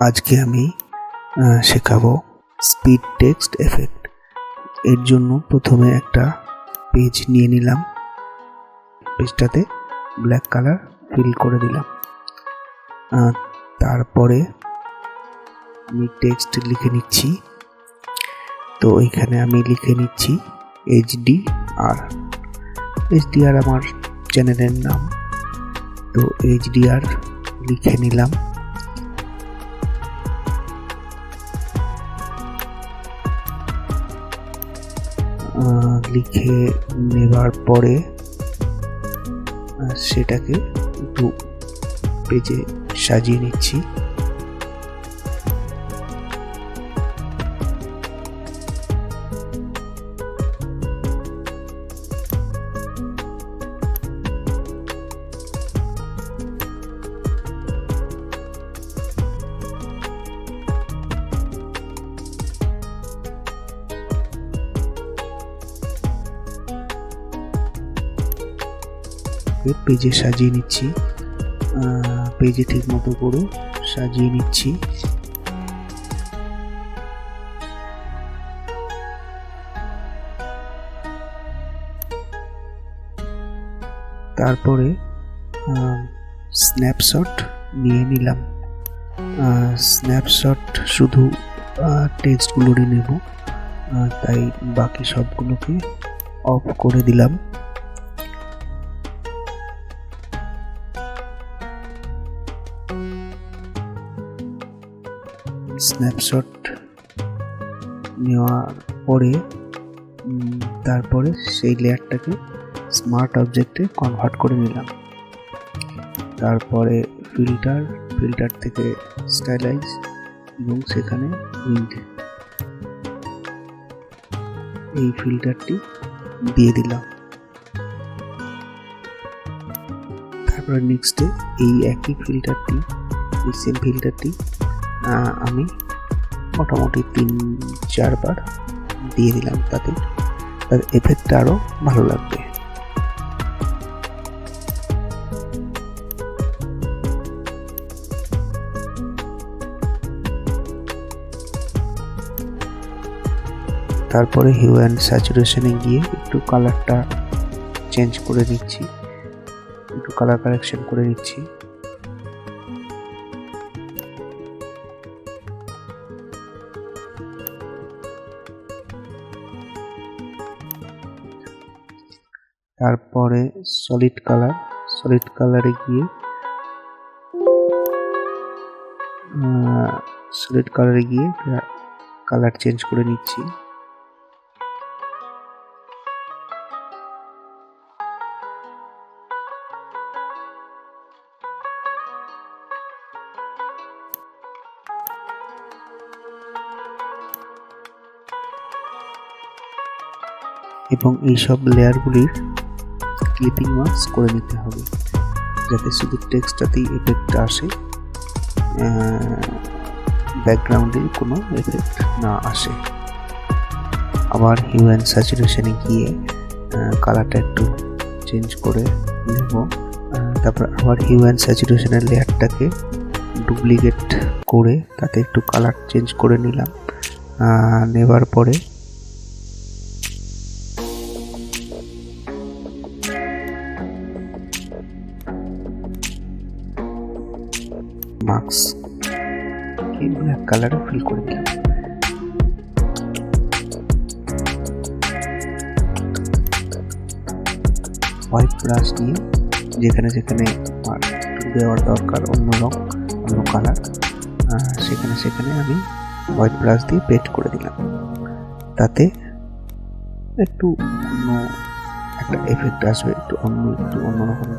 আজকে আমি শেখাবো স্পিড টেক্সট এফেক্ট। এর জন্য প্রথমে একটা পেজ নিয়ে নিলাম, পেজটাতে ব্ল্যাক কালার ফিল করে দিলাম। তারপরে আমি টেক্সট লিখে নিচ্ছি। তো এইখানে আমি লিখে নিচ্ছি এইচডিআর আমার চ্যানেলের নাম। তো এইচডিআর লিখে নিলাম। লিখে নেবার পরে সেটাকে একটু পেজে সাজিয়ে নিচ্ছি। পেজে সাজিয়ে নিচ্ছি, পেজে ঠিক মতো করে সাজিয়ে নিচ্ছি। তারপরে স্ন্যাপশট নিয়ে নিলাম। স্ন্যাপশট শুধু টেক্সটগুলোরই নেব, তাই বাকি সবগুলোকে অফ করে দিলাম। স্ন্যাপশট নেওয়ার পরে তারপরে সেই লেয়ারটাকে স্মার্ট অবজেক্টে কনভার্ট করে নিলাম। তারপরে ফিল্টার থেকে স্টাইলাইজ এবং সেখানে উইন্ড, এই ফিল্টারটি দিয়ে দিলাম। তারপরে নেক্সটে এই একই ফিল্টারটি, এই সেম ফিল্টারটি আমি মোটামুটি 3-4 বার দিয়ে দিলাম, তাতে তার এফেক্টটা আরো ভালো লাগবে। তারপরে হিউ অ্যান্ড স্যাচুরেশনে গিয়ে একটু কালারটা চেঞ্জ করে নিচ্ছি, একটু কালার কারেকশন করে নিচ্ছি। তারপরে সলিড কালারে গিয়ে কালার চেঞ্জ করে নিচ্ছি। এবং এইসব লেয়ারগুলির ক্লিপিং মার্কস করে নিতে হবে, যাতে শুধু টেক্সটটাতেই এফেক্ট আসে, ব্যাকগ্রাউন্ডে কোনো এফেক্ট না আসে। আবার হিউ অ্যান্ড স্যাচুরেশনে গিয়ে কালারটা একটু চেঞ্জ করে নেব। তারপর আবার হিউ অ্যান্ড স্যাচুরেশনের লেয়ারটাকে ডুপ্লিকেট করে তাতে একটু কালার চেঞ্জ করে নিলাম। নেবার পরে মার্কস ব্ল্যাক কালারে ফিল করে দিলাম। হোয়াইট ব্রাশ দিয়ে যেখানে দেওয়ার দরকার অন্য রং, অন্য কালার, সেখানে আমি হোয়াইট ব্রাশ দিয়ে পেন্ট করে দিলাম। তাতে একটু অন্য একটা এফেক্ট আসবে, একটু অন্যরকম।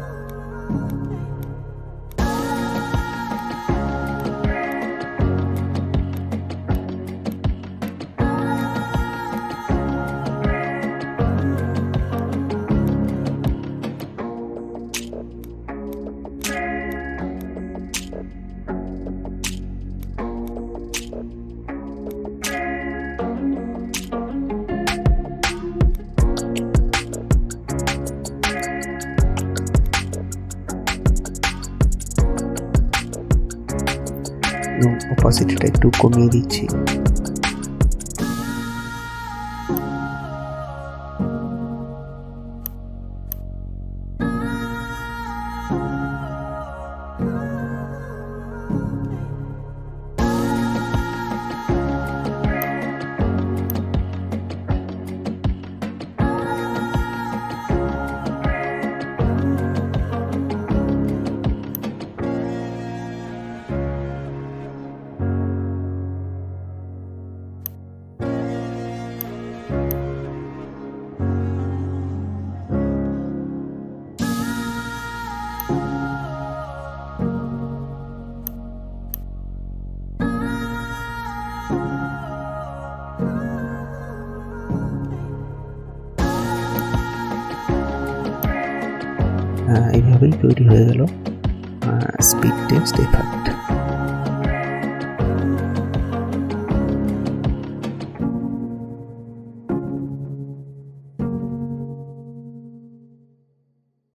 অপাসিটিটা একটু কমিয়ে দিচ্ছি। এইভাবেই তৈরি হয়ে গেল স্পিড টেক্সট এফেক্ট।